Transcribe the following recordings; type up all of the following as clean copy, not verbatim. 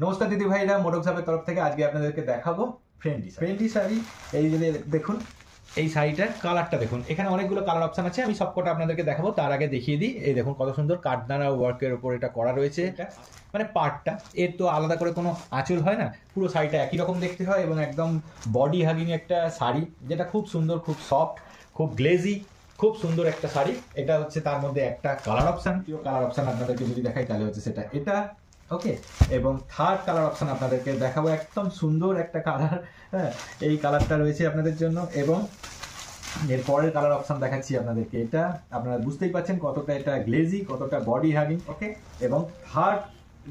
নমস্কার দিদি ভাইরা, মোটক সাপের তরফ থেকে আজকে আপনাদেরকে দেখাবো ফ্রেন্ডলি শাড়ি। এই যে দেখুন, এই শাড়িটার কালারটা দেখুন, এখানে অনেকগুলো কালার অপশন আছে, আমি সবকটা আপনাদেরকে দেখাবো। তার আগে দেখিয়ে দিই, এই দেখুন কত সুন্দর কাঠদানা ওয়ার্কের উপর এটা করা রয়েছে। এটা মানে পার্টটা এর তো আলাদা করে কোনো আঁচল হয় না, পুরো শাড়িটা একই রকম দেখতে হয় এবং একদম বডি হাগিং একটা শাড়ি, যেটা খুব সুন্দর, খুব সফট, খুব গ্লেজি, খুব সুন্দর একটা শাড়ি। এটা হচ্ছে তার মধ্যে একটা কালার অপশন। কালার অপশন আপনাদেরকে যদি দেখাই তাহলে হচ্ছে সেটা এটা, ওকে। এবং থার্ড কালার অপশন আপনাদেরকে দেখাবো, একদম সুন্দর একটা কালার, হ্যাঁ, এই কালারটা রয়েছে আপনাদের জন্য। এবং এর পরের কালার অপশন দেখাচ্ছি আপনাদেরকে, এটা আপনারা বুঝতেই পারছেন কতটা এটা গ্লেজি, কতটা বডি হাগিং, ওকে। এবং থার্ড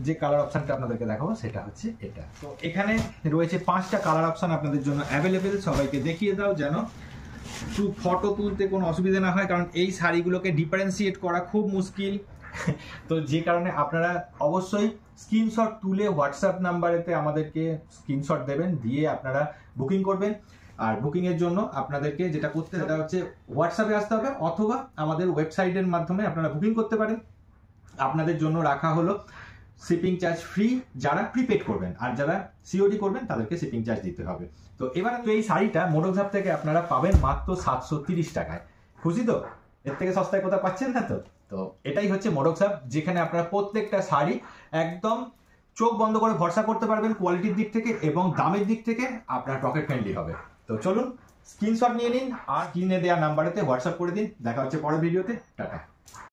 যে কালার অপশনটা আপনাদেরকে দেখাবো সেটা হচ্ছে এটা। তো এখানে রয়েছে 5টা কালার অপশন আপনাদের জন্য অ্যাভেলেবেল। সবাইকে দেখিয়ে দাও যেন ফটো তুলতে কোনো অসুবিধা না হয়, কারণ এই শাড়িগুলোকে ডিফারেন্সিয়েট করা খুব মুশকিল। তো যে কারণে আপনারা অবশ্যই স্ক্রিনশট তুলে হোয়াটসঅ্যাপ নাম্বারেতে আমাদেরকে স্ক্রিনশট দেবেন, দিয়ে আপনারা বুকিং করবেন। আর বুকিং এর জন্য আপনাদেরকে যেটা করতে সেটা হচ্ছে হোয়াটসঅ্যাপে আসতে হবে, অথবা আমাদের ওয়েবসাইটের মাধ্যমে আপনারা বুকিং করতে পারেন। আপনাদের জন্য রাখা হলো শিপিং চার্জ ফ্রি যারা প্রিপেড করবেন, আর যারা সিওডি করবেন তাদেরকে শিপিং চার্জ দিতে হবে। তো এবার তো এই শাড়িটা মোটক ঝাপ থেকে আপনারা পাবেন মাত্র 730 টাকায়। খুশি তো? এর থেকে সস্তায় কোথাও পাচ্ছেন না তো? তো এটাই হচ্ছে মোটক ঝাপ, যেখানে আপনারা প্রত্যেকটা শাড়ি একদম চোখ বন্ধ করে ভরসা করতে পারবেন কোয়ালিটির দিক থেকে, এবং দামের দিক থেকে আপনার পকেট ফ্রেন্ডলি হবে। তো চলুন স্ক্রিনশট নিয়ে নিন আর স্ক্রিনে দেওয়া নাম্বারেতে হোয়াটসঅ্যাপ করে দিন। দেখা হচ্ছে পরের ভিডিওতে। টাটা।